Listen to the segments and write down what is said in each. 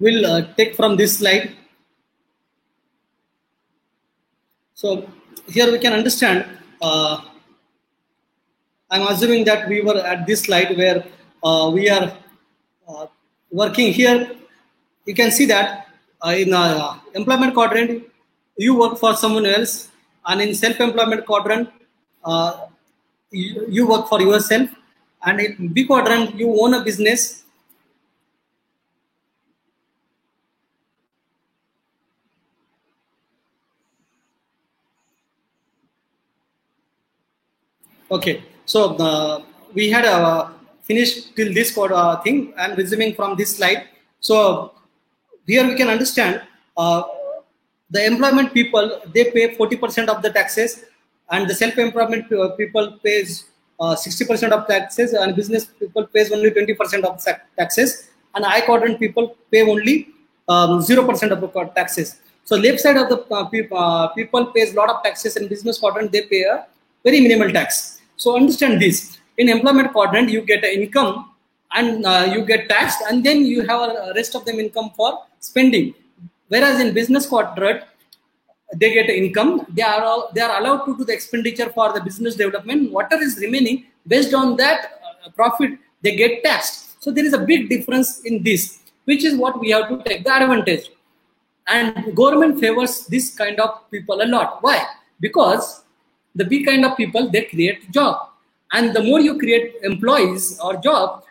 will take from this slide. So here we can understand, I'm assuming that we were at this slide where we are working here. You can see that in employment quadrant, you work for someone else, and in self-employment quadrant, you work for yourself, and in B quadrant, you own a business. Okay, so we had finished till this thing, and resuming from this slide. So here we can understand the employment people, they pay 40% of the taxes, and the self-employment people pays 60% of taxes, and business people pays only 20% of taxes, and I quadrant people pay only 0% of the taxes. So left side of the people pays a lot of taxes, and business quadrant they pay a very minimal tax. So understand this: in employment quadrant, you get an income and you get taxed, and then you have a rest of them income for spending. Whereas in business quadrant, they get income. They are allowed to do the expenditure for the business development. Whatever is remaining, based on that profit, they get taxed. So there is a big difference in this, which is what we have to take the advantage. And government favors this kind of people a lot. Why? Because the B kind of people, they create job, and the more you create employees or job,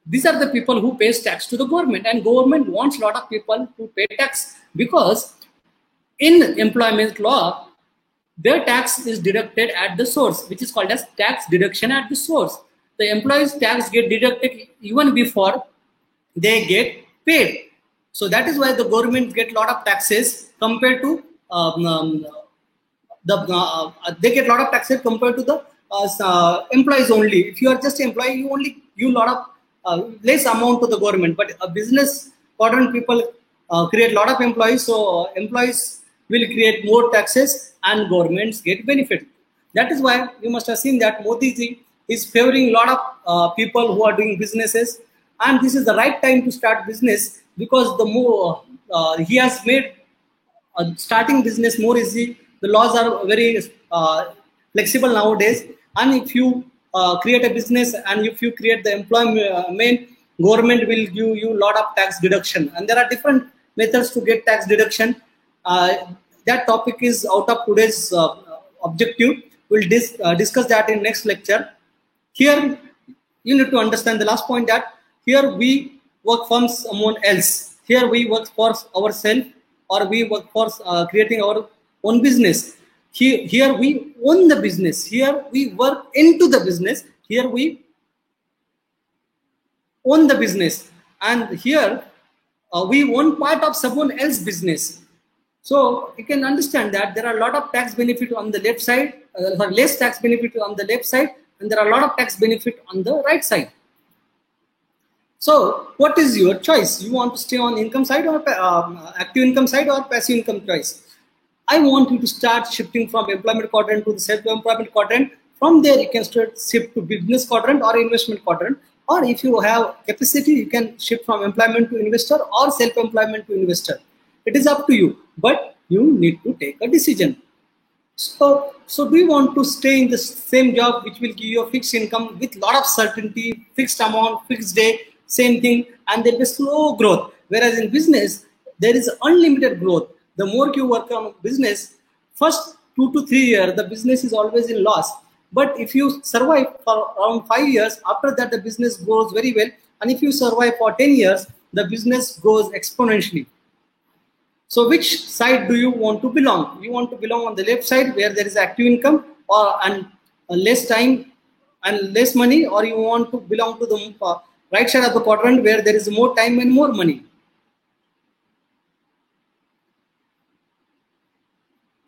these are the people who pays tax to the government, and government wants a lot of people to pay tax, because in employment law, their tax is deducted at the source, which is called as tax deduction at the source. The employees' tax get deducted even before they get paid. So that is why the government get a lot of taxes compared to they get a lot of taxes compared to the employees only. If you are just employee, you only give a lot of less amount to the government. But a business quadrant people create a lot of employees, so employees will create more taxes and governments get benefit. That is why you must have seen that Modi ji is favoring a lot of people who are doing businesses, and this is the right time to start business, because the more he has made starting business more easy. The laws are very flexible nowadays, and if you create a business and if you create the employment, government will give you a lot of tax deduction, and there are different methods to get tax deduction. That topic is out of today's objective. We'll discuss that in next lecture. Here you need to understand the last point, that here we work for someone else. Here we work for ourselves, or we work for creating our own business. Here we own the business. Here we work into the business. Here we own the business, and here we own part of someone else's business. So you can understand that there are a lot of tax benefit on the left side, less tax benefit on the left side, and there are a lot of tax benefit on the right side. So what is your choice? You want to stay on income side, or active income side, or passive income choice? I want you to start shifting from employment quadrant to the self-employment quadrant. From there, you can start shift to business quadrant or investment quadrant. Or if you have capacity, you can shift from employment to investor or self-employment to investor. It is up to you, but you need to take a decision. So do you want to stay in the same job which will give you a fixed income with lot of certainty, fixed amount, fixed day, same thing, and there will be slow growth? Whereas in business, there is unlimited growth. The more you work on business, first 2 to 3 years, the business is always in loss. But if you survive for around 5 years, after that the business grows very well. And if you survive for 10 years, the business goes exponentially. So which side do you want to belong? You want to belong on the left side where there is active income and less time and less money, or you want to belong to the right side of the quadrant where there is more time and more money?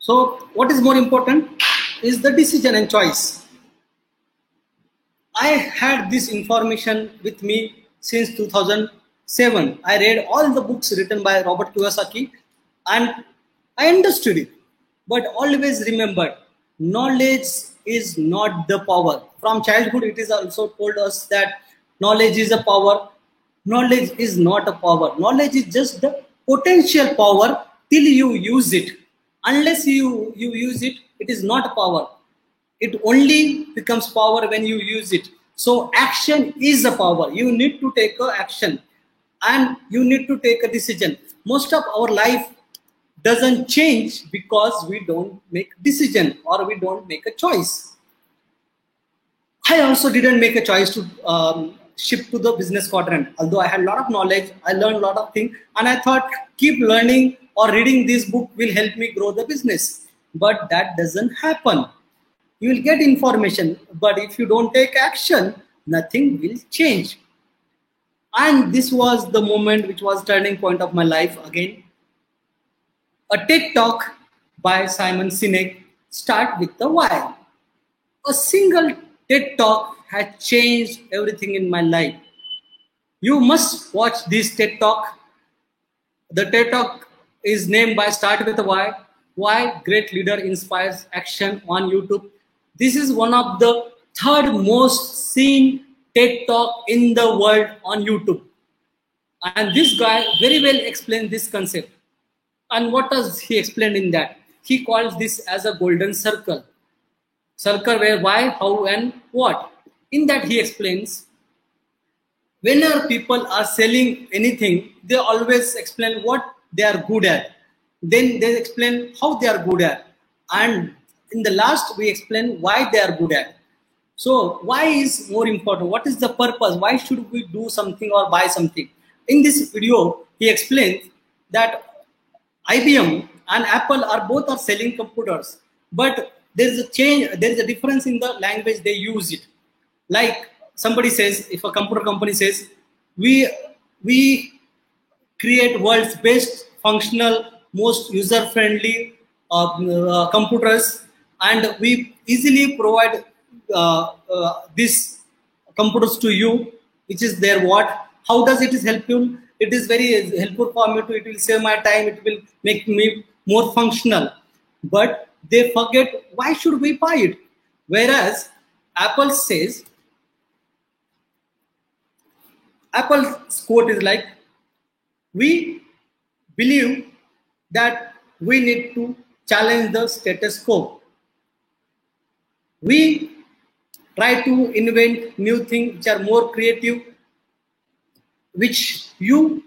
So what is more important is the decision and choice. I had this information with me since 2007. I read all the books written by Robert Kiyosaki and I understood it. But always remember, knowledge is not the power. From childhood, it is also told us that knowledge is a power. knowledge is not a power. Knowledge is just the potential power till you use it. Unless you use it, it is not a power. It only becomes power when you use it. So action is a power. You need to take a action and you need to take a decision. Most of our life doesn't change because we don't make decision or we don't make a choice. I also didn't make a choice to shift to the business quadrant. Although I had a lot of knowledge, I learned a lot of things, and I thought keep learning or reading this book will help me grow the business. But that doesn't happen. You will get information, but if you don't take action, nothing will change. And this was the moment which was turning point of my life again. A TED Talk by Simon Sinek, start with the why. A single TED Talk had changed everything in my life. You must watch this TED Talk. The TED Talk is named by Start with the Why. Why Great Leader Inspires Action on YouTube. This is one of the third most seen TED Talk in the world on YouTube. And this guy very well explained this concept. And what does he explain in that? He calls this as a golden circle. Circle where why, how, and what. In that he explains, whenever people are selling anything, they always explain what they are good at. Then they explain how they are good at. And in the last, we explain why they are good at. So why is more important? What is the purpose? Why should we do something or buy something? In this video, he explains that IBM and Apple are both selling computers, but there is a change. There is a difference in the language they use it. Like somebody says, if a computer company says, we create world's best functional, most user-friendly computers, and we easily provide these computers to you, which is their what? How does it is helpful? It is very helpful for me to, it will save my time, it will make me more functional. But they forget, why should we buy it? Whereas Apple says, Apple's quote is like, we believe that we need to challenge the status quo. We try to invent new things which are more creative, which you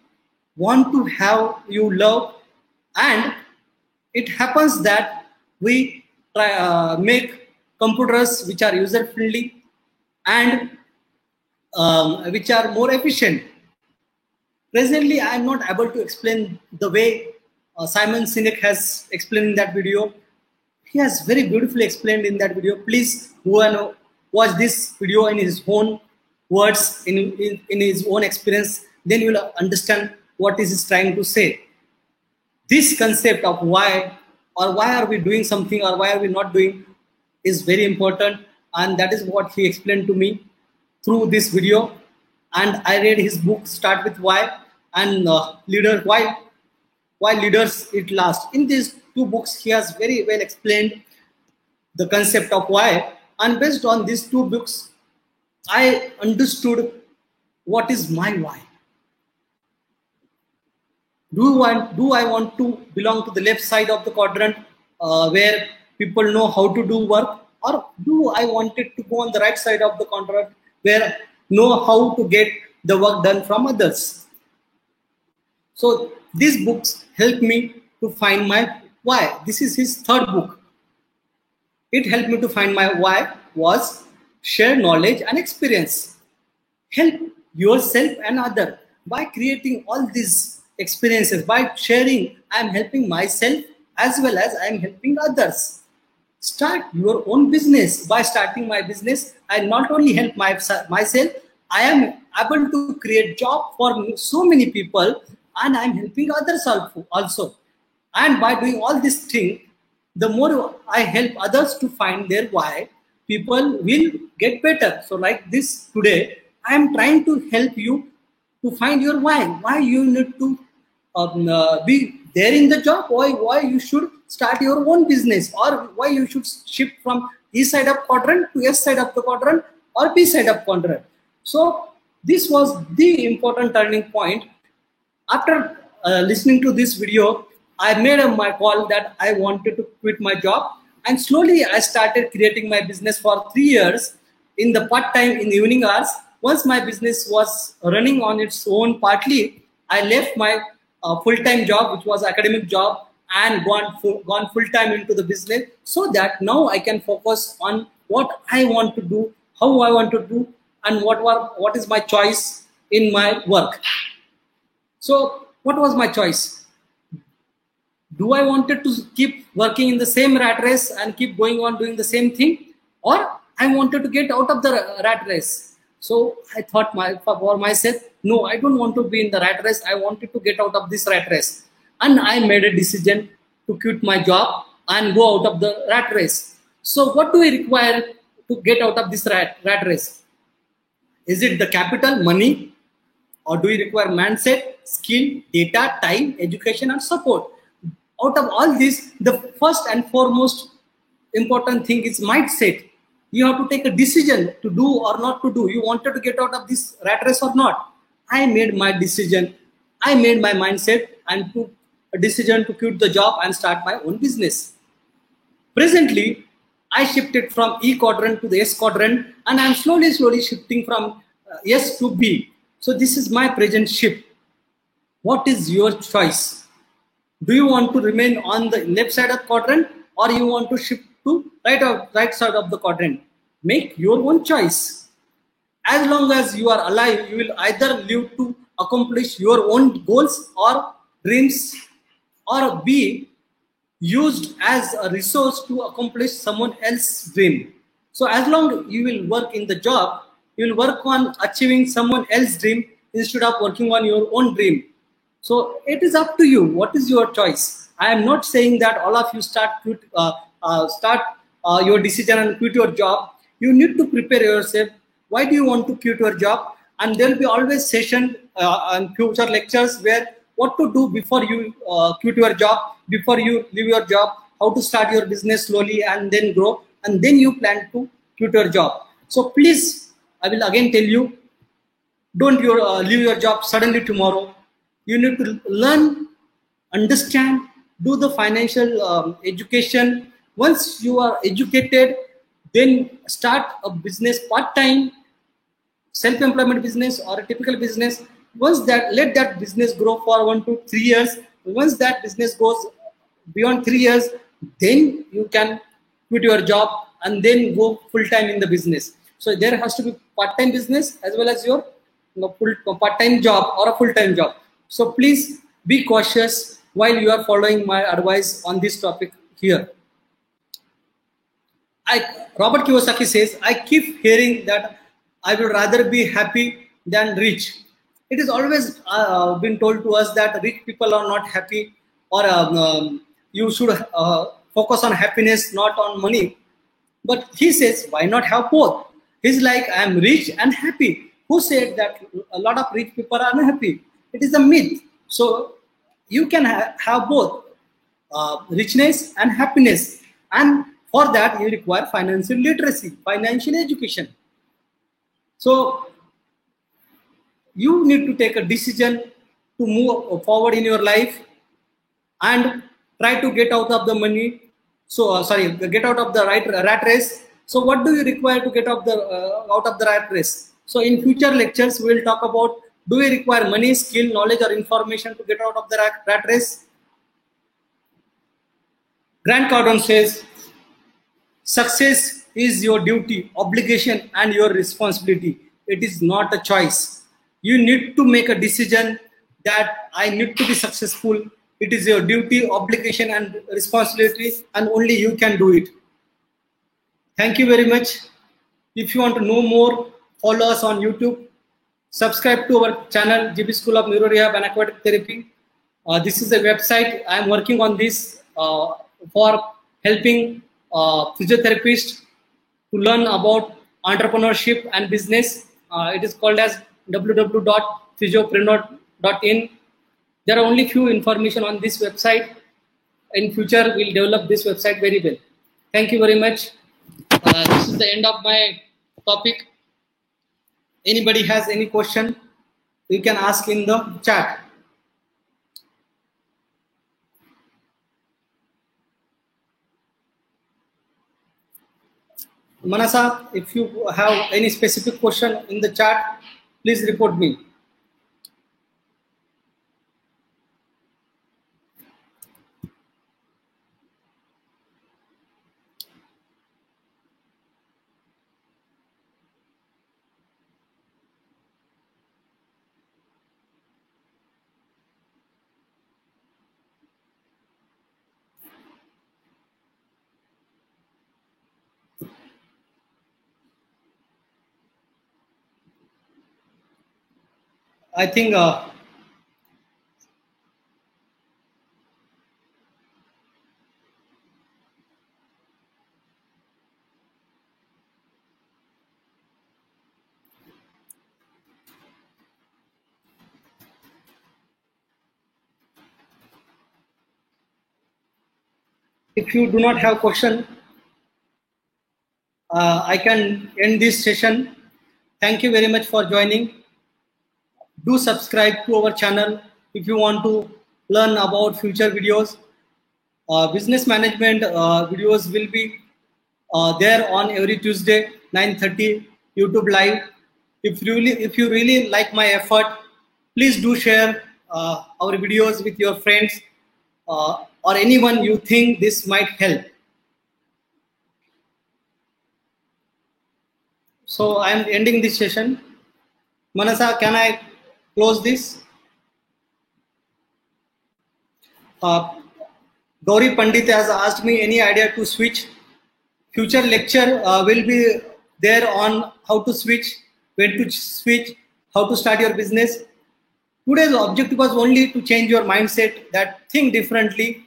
want to have, you love, and it happens that we try, make computers which are user-friendly and which are more efficient. Presently, I am not able to explain the way Simon Sinek has explained in that video. He has very beautifully explained in that video. Please go and watch this video in his own words, in his own experience. Then you will understand what is he trying to say. This concept of why, or why are we doing something or why are we not doing, is very important. And that is what he explained to me through this video. And I read his book, Start with Why, and Why Leaders Eat Last. In these two books, he has very well explained the concept of why. And based on these two books, I understood what is my why. Do I want to belong to the left side of the quadrant where people know how to do work, or do I want it to go on the right side of the quadrant where know how to get the work done from others? So these books help me to find my why. This is his third book. It helped me to find my why was share knowledge and experience. Help yourself and other by creating all these experiences. By sharing, I am helping myself as well as I am helping others. Start your own business. By starting my business, I not only help myself, I am able to create job for so many people, and I am helping others also. And by doing all this thing, the more I help others to find their why, people will get better. So like this today, I am trying to help you to find your why you need to be there in the job, why you should start your own business, or why you should shift from E side of quadrant to S side of the quadrant or B side of quadrant. So This was the important turning point. After listening to this video, I made my call that I wanted to quit my job, and slowly I started creating my business for 3 years in the part time in evening hours. Once my business was running on its own partly, I left my full time job, which was academic job, and gone full time into the business, so that now I can focus on what I want to do, how I want to do, and what is my choice in my work. So what was my choice? Do I wanted to keep working in the same rat race and keep going on doing the same thing, or I wanted to get out of the rat race? So I thought for myself, no, I don't want to be in the rat race. I wanted to get out of this rat race, and I made a decision to quit my job and go out of the rat race. So what do we require to get out of this rat race? Is it the capital, money, or do we require mindset, skill, data, time, education, and support? Out of all this, the first and foremost important thing is mindset. You have to take a decision to do or not to do. You wanted to get out of this rat race or not? I made my decision. I made my mindset and took a decision to quit the job and start my own business. Presently, I shifted from E quadrant to the S quadrant, and I'm slowly shifting from S to B. So this is my present shift. What is your choice? Do you want to remain on the left side of the quadrant, or you want to shift to right side of the quadrant? Make your own choice. As long as you are alive, you will either live to accomplish your own goals or dreams, or be used as a resource to accomplish someone else's dream. So as long you will work in the job, you will work on achieving someone else's dream instead of working on your own dream. So it is up to you. What is your choice? I am not saying that all of you start your decision and quit your job. You need to prepare yourself. Why do you want to quit your job? And there will be always session and future lectures where what to do before you quit your job, before you leave your job, how to start your business slowly and then grow, and then you plan to quit your job. So please, I will again tell you, don't leave your job suddenly tomorrow. You need to learn, understand, do the financial education. Once you are educated, then start a business part-time, self-employment business or a typical business. Once that, let that business grow for 1 to 3 years. Once that business goes beyond 3 years, then you can quit your job and then go full-time in the business. So there has to be part-time business as well as your full part-time job or a full-time job. So please be cautious while you are following my advice on this topic here. Robert Kiyosaki says, I keep hearing that I would rather be happy than rich. It is always been told to us that rich people are not happy, or you should focus on happiness, not on money. But he says, why not have both? He's like, I am rich and happy. Who said that a lot of rich people are unhappy? It is a myth. So you can have both richness and happiness. And for that, you require financial literacy, financial education. So you need to take a decision to move forward in your life and try to get out of the money. So get out of the rat race. So what do you require to get out of the rat race? So in future lectures, we will talk about, do we require money, skill, knowledge, or information to get out of the rat race? Grant Cardone says, success is your duty, obligation, and your responsibility. It is not a choice. You need to make a decision that I need to be successful. It is your duty, obligation, and responsibility, and only you can do it. Thank you very much. If you want to know more, follow us on YouTube. Subscribe to our channel, GB School of Neuro Rehab and Aquatic Therapy. This is a website. I am working on this for helping physiotherapists to learn about entrepreneurship and business. It is called as www.physiopreneur.in. There are only few information on this website. In future, we'll develop this website very well. Thank you very much. This is the end of my topic. Anybody has any question, you can ask in the chat. Manasa, if you have any specific question in the chat, please report me. I think if you do not have question, I can end this session. Thank you very much for joining. Do subscribe to our channel if you want to learn about future videos. Business management videos will be there on every Tuesday 9:30 YouTube live. If you really like my effort, please do share our videos with your friends or anyone you think this might help. So I am ending this session. Manasa, can I close this? Gauri Pandit has asked me any idea to switch. Future lecture will be there on how to switch, when to switch, how to start your business. Today's objective was only to change your mindset, that think differently.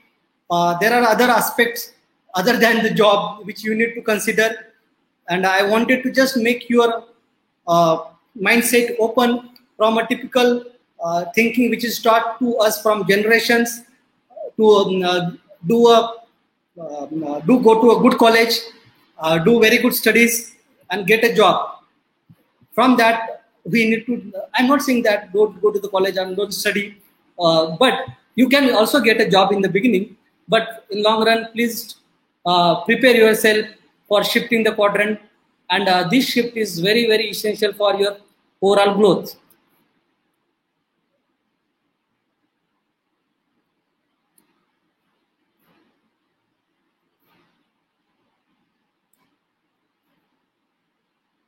There are other aspects other than the job which you need to consider. And I wanted to just make your mindset open from a typical thinking which is taught to us from generations to go to a good college, do very good studies and get a job. From that, we need to, I'm not saying that don't go to the college and don't study, but you can also get a job in the beginning. But in long run, please prepare yourself for shifting the quadrant. And this shift is very, very essential for your overall growth.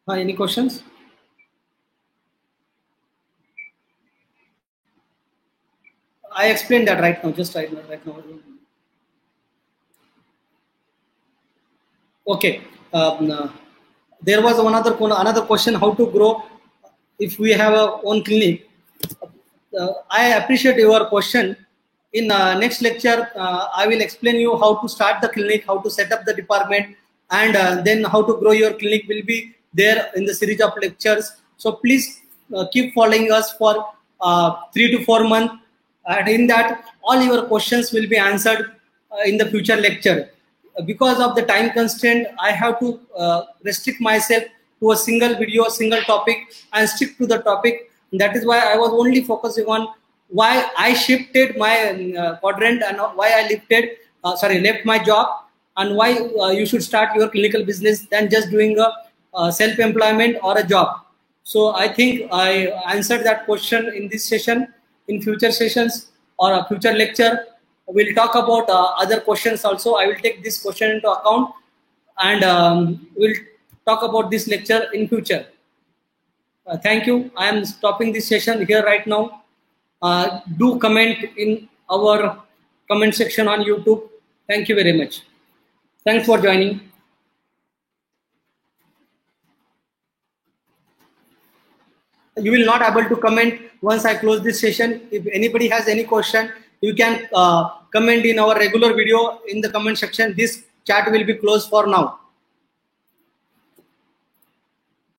Any questions? I explained that right now, just right now. Okay. There was another question: how to grow if we have our own clinic. I appreciate your question. In next lecture, I will explain you how to start the clinic, how to set up the department, and then how to grow your clinic will be there in the series of lectures. So please keep following us for 3 to 4 months, and in that all your questions will be answered in the future lecture. Because of the time constraint, I have to restrict myself to a single video, single topic, and stick to the topic. That is why I was only focusing on why I shifted my quadrant and why I left my job, and why you should start your clinical business than just doing a self-employment or a job. So I think I answered that question in this session. In future sessions or a future lecture, we'll talk about other questions also. I will take this question into account, and we'll talk about this lecture in future. Thank you. I am stopping this session here right now. Do comment in our comment section on YouTube. Thank you very much. Thanks for joining. You will not able to comment once I close this session. If anybody has any question, you can comment in our regular video in the comment section. This chat will be closed for now.